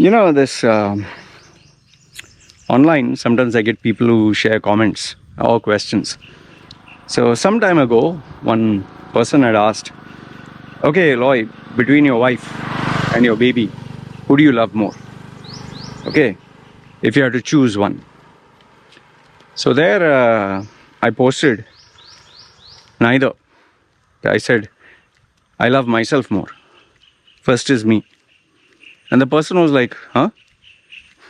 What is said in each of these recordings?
This online, sometimes I get people who share comments or questions. So some time ago, one person had asked, okay, Loy, between your wife and your baby, who do you love more? Okay, if you had to choose one. So there I posted neither. I said, I love myself more. First is me. And the person was like, huh?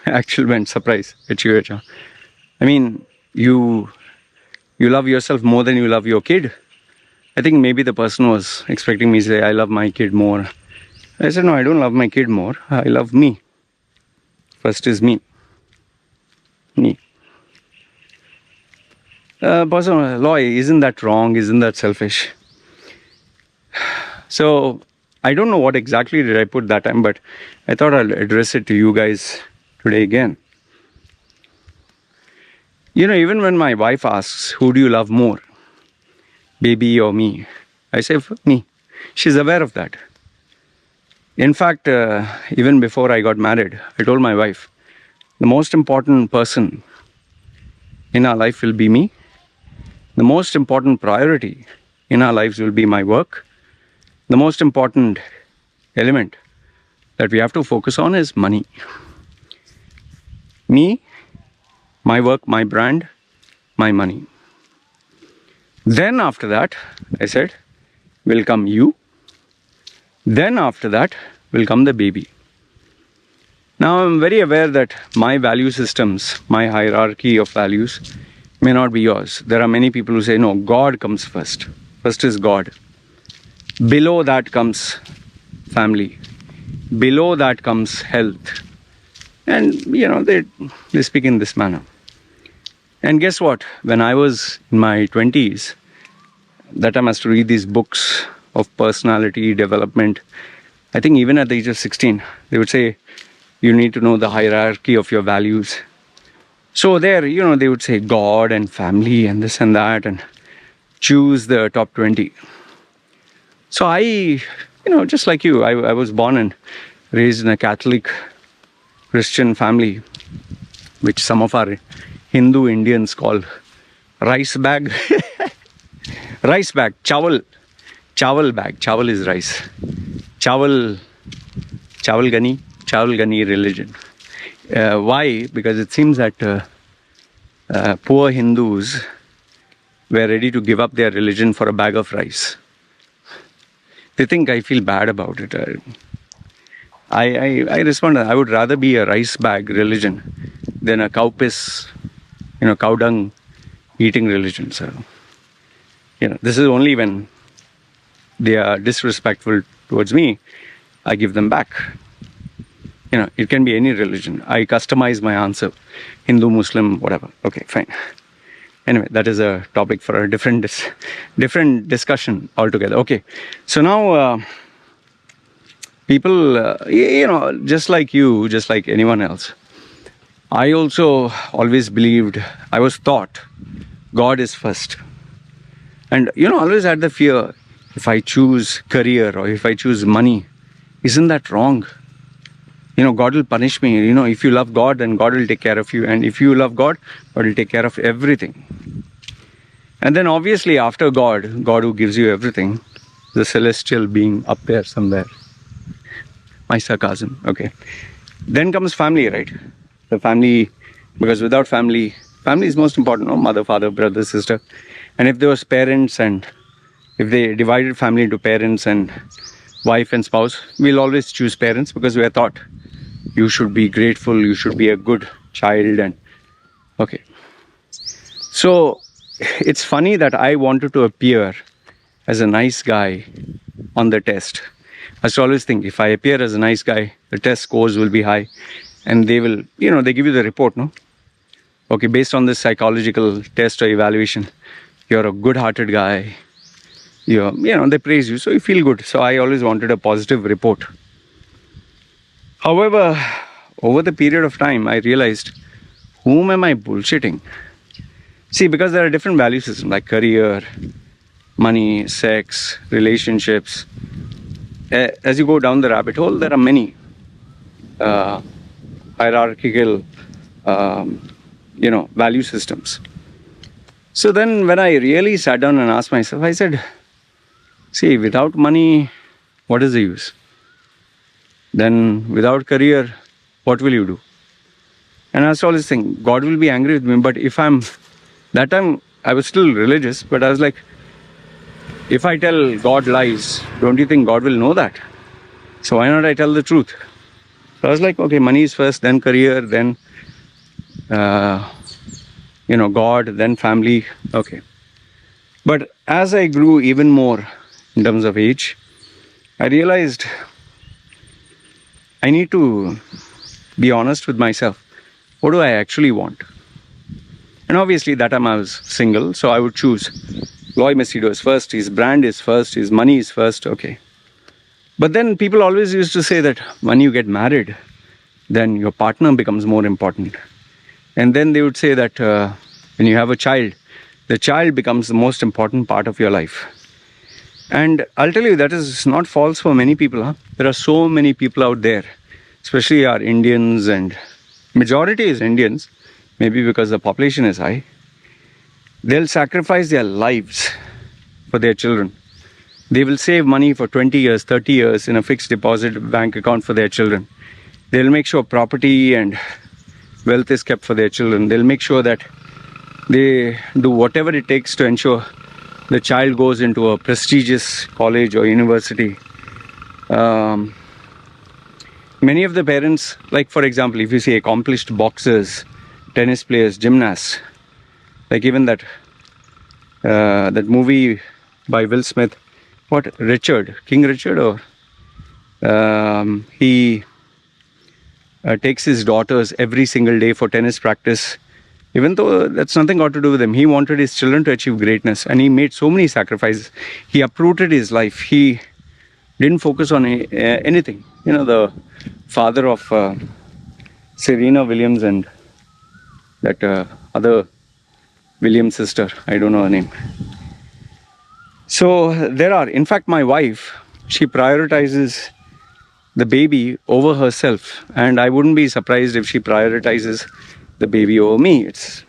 Actual went surprise. I mean, you love yourself more than you love your kid. I think maybe the person was expecting me to say, I love my kid more. I said, no, I don't love my kid more. I love me. First is me. Me. Person, Loy, isn't that wrong? Isn't that selfish? So, I don't know what exactly did I put that time, but I thought I'll address it to you guys today again. Even when my wife asks, who do you love more? Baby or me? I say, me. She's aware of that. In fact, even before I got married, I told my wife, the most important person in our life will be me. The most important priority in our lives will be my work. The most important element that we have to focus on is money. Me, my work, my brand, my money. Then after that, I said, will come you. Then after that will come the baby. Now I'm very aware that my value systems, my hierarchy of values may not be yours. There are many people who say, no, God comes first. First is God. Below that comes family. Below that comes health. And, they speak in this manner. And guess what? When I was in my 20s, that time I used to read these books of personality development. I think even at the age of 16, they would say, you need to know the hierarchy of your values. So there, they would say God and family and this and that and choose the top 20. So I, just like you, I was born and raised in a Catholic Christian family, which some of our Hindu Indians call rice bag. Rice bag, chawal bag. Chawal is rice. Chawal gani religion. Why? Because it seems that poor Hindus were ready to give up their religion for a bag of rice. They think I feel bad about it. I respond, I would rather be a rice bag religion than a cow piss, cow dung eating religion. So, this is only when they are disrespectful towards me, I give them back. It can be any religion. I customize my answer. Hindu, Muslim, whatever. Okay, fine. Anyway, that is a topic for a different discussion altogether. Okay, so now people, just like you, just like anyone else, I also always believed, I was taught God is first. And, always had the fear, if I choose career or if I choose money, isn't that wrong? God will punish me. If you love God, then God will take care of you. And if you love God, God will take care of everything. And then obviously after God who gives you everything, the celestial being up there somewhere. My sarcasm, okay. Then comes family, right? The family, because without family is most important, no? Mother, father, brother, sister. And if there was parents and if they divided family into parents and wife and spouse, we'll always choose parents because we are taught you should be grateful, you should be a good child. And okay, so it's funny that I wanted to appear as a nice guy on the test. I used to always think, if I appear as a nice guy, the test scores will be high and they will, they give you the report, no? Okay, based on this psychological test or evaluation, you're a good-hearted guy, they praise you, so you feel good. So I always wanted a positive report. However, over the period of time, I realized, whom am I bullshitting? See, because there are different value systems like career, money, sex, relationships. As you go down the rabbit hole, there are many. hierarchical, value systems. So then when I really sat down and asked myself, I said, see, without money, what is the use? Then without career, what will you do? And I was always thinking, God will be angry with me. But that time I was still religious, but I was like, if I tell God lies, don't you think God will know that? So why not I tell the truth? So I was like, okay, money is first, then career, then, God, then family. Okay. But as I grew even more in terms of age, I realized I need to be honest with myself. What do I actually want? And obviously that time I was single, so I would choose Loy Machedo is first, his brand is first, his money is first, okay. But then people always used to say that when you get married, then your partner becomes more important. And then they would say that when you have a child, the child becomes the most important part of your life. And I'll tell you, that is not false for many people. Huh? There are so many people out there, especially our Indians, and majority is Indians, maybe because the population is high. They'll sacrifice their lives for their children. They will save money for 20 years, 30 years in a fixed deposit bank account for their children. They'll make sure property and wealth is kept for their children. They'll make sure that they do whatever it takes to ensure the child goes into a prestigious college or university. Many of the parents, like for example, if you see accomplished boxers, tennis players, gymnasts, like even that movie by Will Smith, King Richard, or he takes his daughters every single day for tennis practice, even though that's nothing got to do with him. He wanted his children to achieve greatness, and he made so many sacrifices. He uprooted his life. He didn't focus on anything. The father of Serena Williams and that other Williams sister, I don't know her name. So in fact, my wife, she prioritizes the baby over herself, and I wouldn't be surprised if she prioritizes the baby over me. It's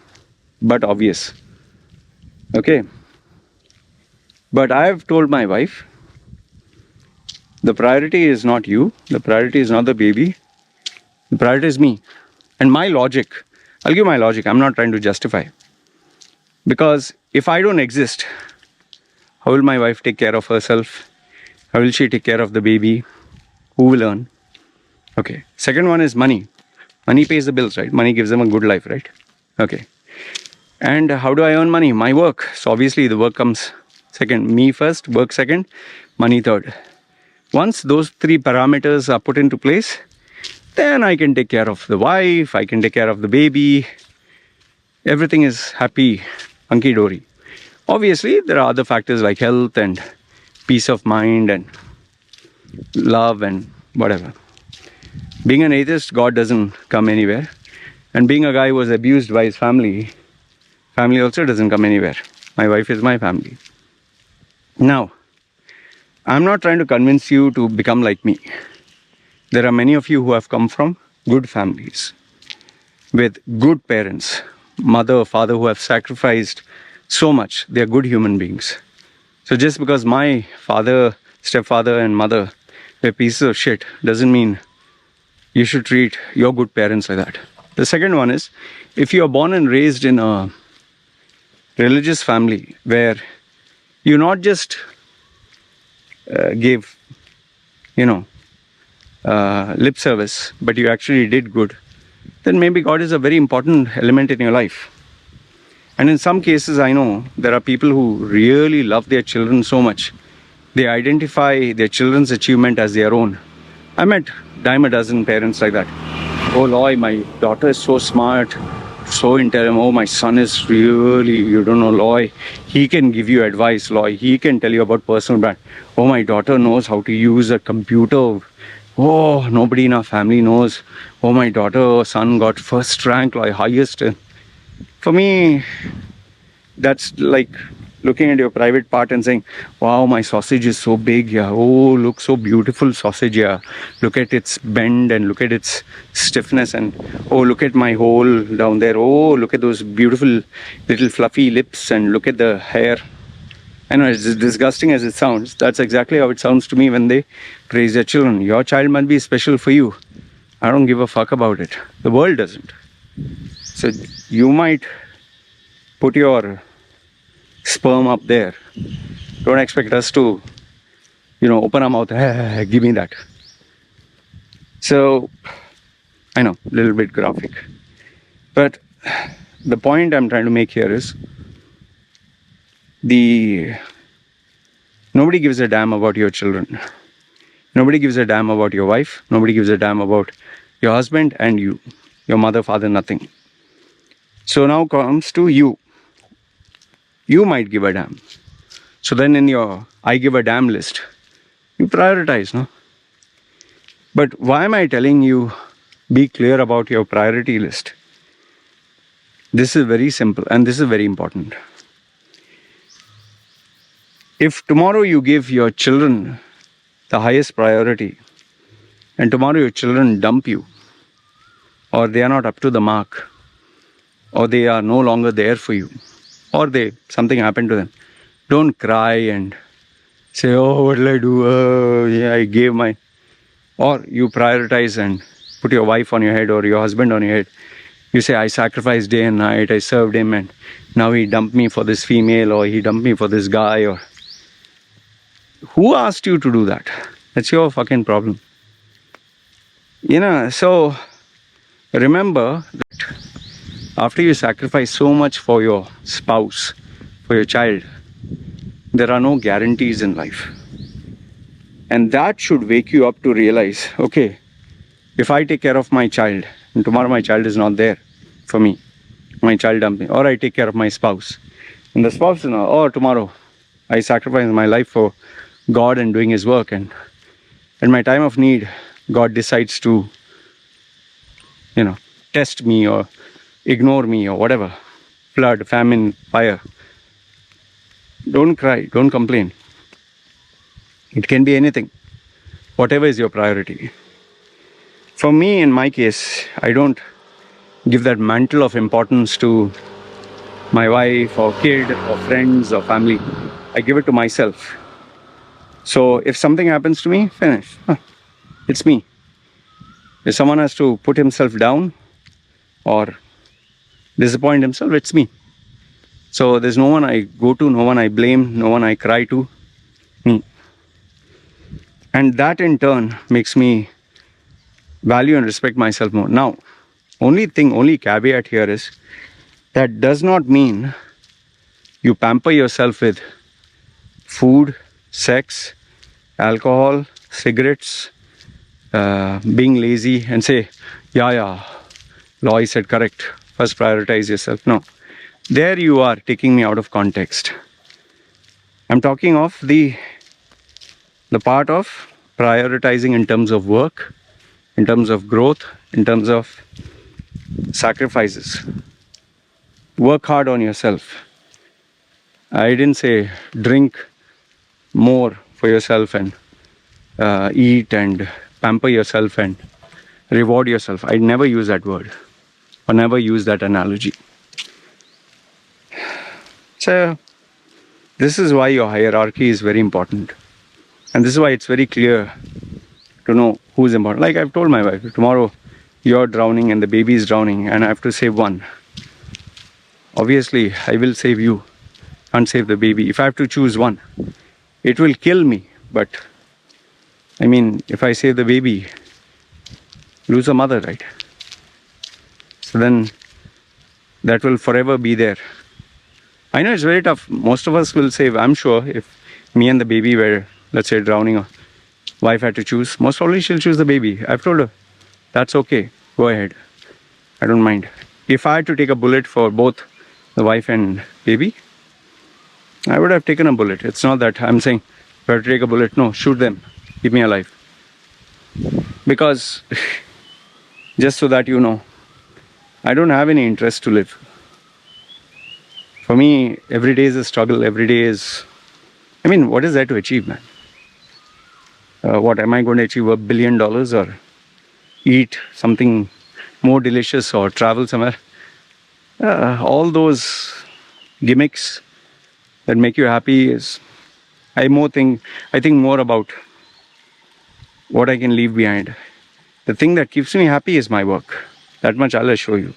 but obvious. Okay. But I have told my wife, the priority is not you, the priority is not the baby, the priority is me. And my logic, I'll give my logic, I'm not trying to justify. Because if I don't exist, how will my wife take care of herself? How will she take care of the baby? Who will earn? Okay. Second one is money. Money pays the bills, right? Money gives them a good life, right? Okay. And how do I earn money? My work. So obviously the work comes second. Me first, work second, money third. Once those three parameters are put into place, then I can take care of the wife, I can take care of the baby. Everything is happy, hunky-dory. Obviously, there are other factors like health and peace of mind and love and whatever. Being an atheist, God doesn't come anywhere. And being a guy who was abused by his family also doesn't come anywhere. My wife is my family. Now, I'm not trying to convince you to become like me. There are many of you who have come from good families, with good parents, mother, father, who have sacrificed so much. They are good human beings. So just because my father, stepfather and mother were pieces of shit doesn't mean you should treat your good parents like that. The second one is, if you are born and raised in a religious family where you not just gave, lip service, but you actually did good, then maybe God is a very important element in your life. And in some cases, I know there are people who really love their children so much. They identify their children's achievement as their own. I met dime a dozen parents like that. Oh, Loy, my daughter is so smart, so intelligent. Oh, my son is really, you don't know, Loy. He can give you advice, Loy. He can tell you about personal brand. Oh, my daughter knows how to use a computer. Oh, nobody in our family knows. Oh, my daughter or son got first rank, Loy, highest. For me, that's like looking at your private part and saying, wow, my sausage is so big, yeah. Oh, look, so beautiful sausage, yeah. Look at its bend and look at its stiffness, and oh, look at my hole down there. Oh, look at those beautiful little fluffy lips, and look at the hair. I know it's disgusting as it sounds. That's exactly how it sounds to me when they praise their children. Your child must be special for you. I don't give a fuck about it. The world doesn't. So you might put your sperm up there. Don't expect us to, open our mouth, hey, give me that. So, I know, a little bit graphic. But the point I'm trying to make here is, nobody gives a damn about your children. Nobody gives a damn about your wife. Nobody gives a damn about your husband and you. Your mother, father, nothing. So now comes to you. You might give a damn. So then in your I give a damn list, you prioritize, no? But why am I telling you be clear about your priority list? This is very simple and this is very important. If tomorrow you give your children the highest priority and tomorrow your children dump you, or they are not up to the mark, or they are no longer there for you, or something happened to them, don't cry and say, oh, what did I do? Yeah, I gave my... Or you prioritize and put your wife on your head or your husband on your head. You say, I sacrificed day and night, I served him, and now he dumped me for this female, or he dumped me for this guy, or... Who asked you to do that? That's your fucking problem. So remember that after you sacrifice so much for your spouse, for your child, there are no guarantees in life. And that should wake you up to realize, okay, if I take care of my child and tomorrow my child is not there for me, my child dumped me, or I take care of my spouse and the spouse is not, or tomorrow I sacrifice my life for God and doing his work, and at my time of need God decides to test me or ignore me or whatever, flood, famine, fire, don't cry, don't complain. It can be anything, whatever is your priority. For me, in my case, I don't give that mantle of importance to my wife or kid or friends or family. I give it to myself. So if something happens to me, finish. It's me. If someone has to put himself down or disappoint himself, it's me. So there's no one I go to, no one I blame, no one I cry to. Me. And that in turn makes me value and respect myself more. Now, only caveat here is that does not mean you pamper yourself with food, sex, alcohol, cigarettes, being lazy and say, yeah, Loy said correct, first prioritize yourself. No, there you are taking me out of context. I'm talking of the part of prioritizing in terms of work, in terms of growth, in terms of sacrifices. Work hard on yourself. I didn't say drink more for yourself and eat and pamper yourself and reward yourself. I never use that word or never use that analogy. So this is why your hierarchy is very important, and this is why it's very clear to know who's important. Like I've told my wife, tomorrow you're drowning and the baby is drowning and I have to save one. Obviously I will save you, can't save the baby. If I have to choose one, it will kill me, but I mean, if I save the baby, lose a mother, right? So then that will forever be there. I know it's very tough. Most of us will save. I'm sure if me and the baby were, let's say, drowning, or wife had to choose, most probably she'll choose the baby. I've told her, that's okay, go ahead, I don't mind. If I had to take a bullet for both the wife and baby, I would have taken a bullet. It's not that I'm saying, if I have to take a bullet, no, shoot them, keep me alive. Because, just so that you know, I don't have any interest to live. For me, every day is a struggle. Every day is, I mean, what is there to achieve, man? What am I going to achieve? $1 billion or eat something more delicious or travel somewhere? All those gimmicks that make you happy is, I think more about what I can leave behind. The thing that keeps me happy is my work. That much I'll assure you.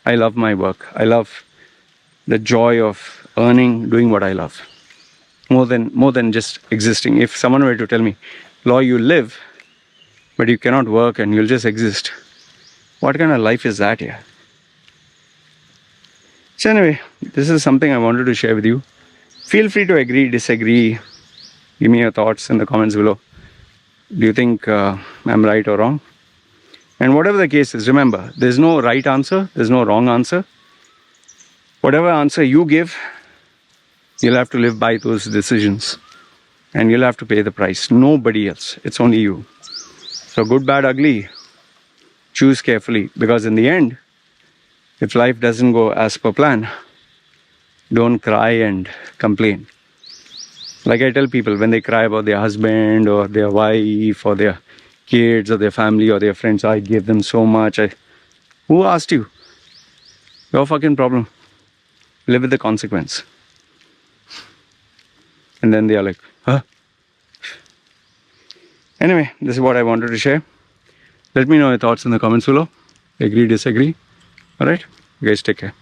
I love my work. I love the joy of earning, doing what I love. More than just existing. If someone were to tell me, Loy, you live, but you cannot work and you'll just exist, what kind of life is that here? So anyway, this is something I wanted to share with you. Feel free to agree, disagree. Give me your thoughts in the comments below. Do you think I'm right or wrong? And whatever the case is, remember, there's no right answer, there's no wrong answer. Whatever answer you give, you'll have to live by those decisions. And you'll have to pay the price. Nobody else. It's only you. So good, bad, ugly, choose carefully. Because in the end, if life doesn't go as per plan, don't cry and complain. Like I tell people, when they cry about their husband or their wife or their kids or their family or their friends, I gave them so much. Who asked you? Your fucking problem. Live with the consequence. And then they are like, huh? Anyway, this is what I wanted to share. Let me know your thoughts in the comments below. Agree, disagree. Alright? You guys take care.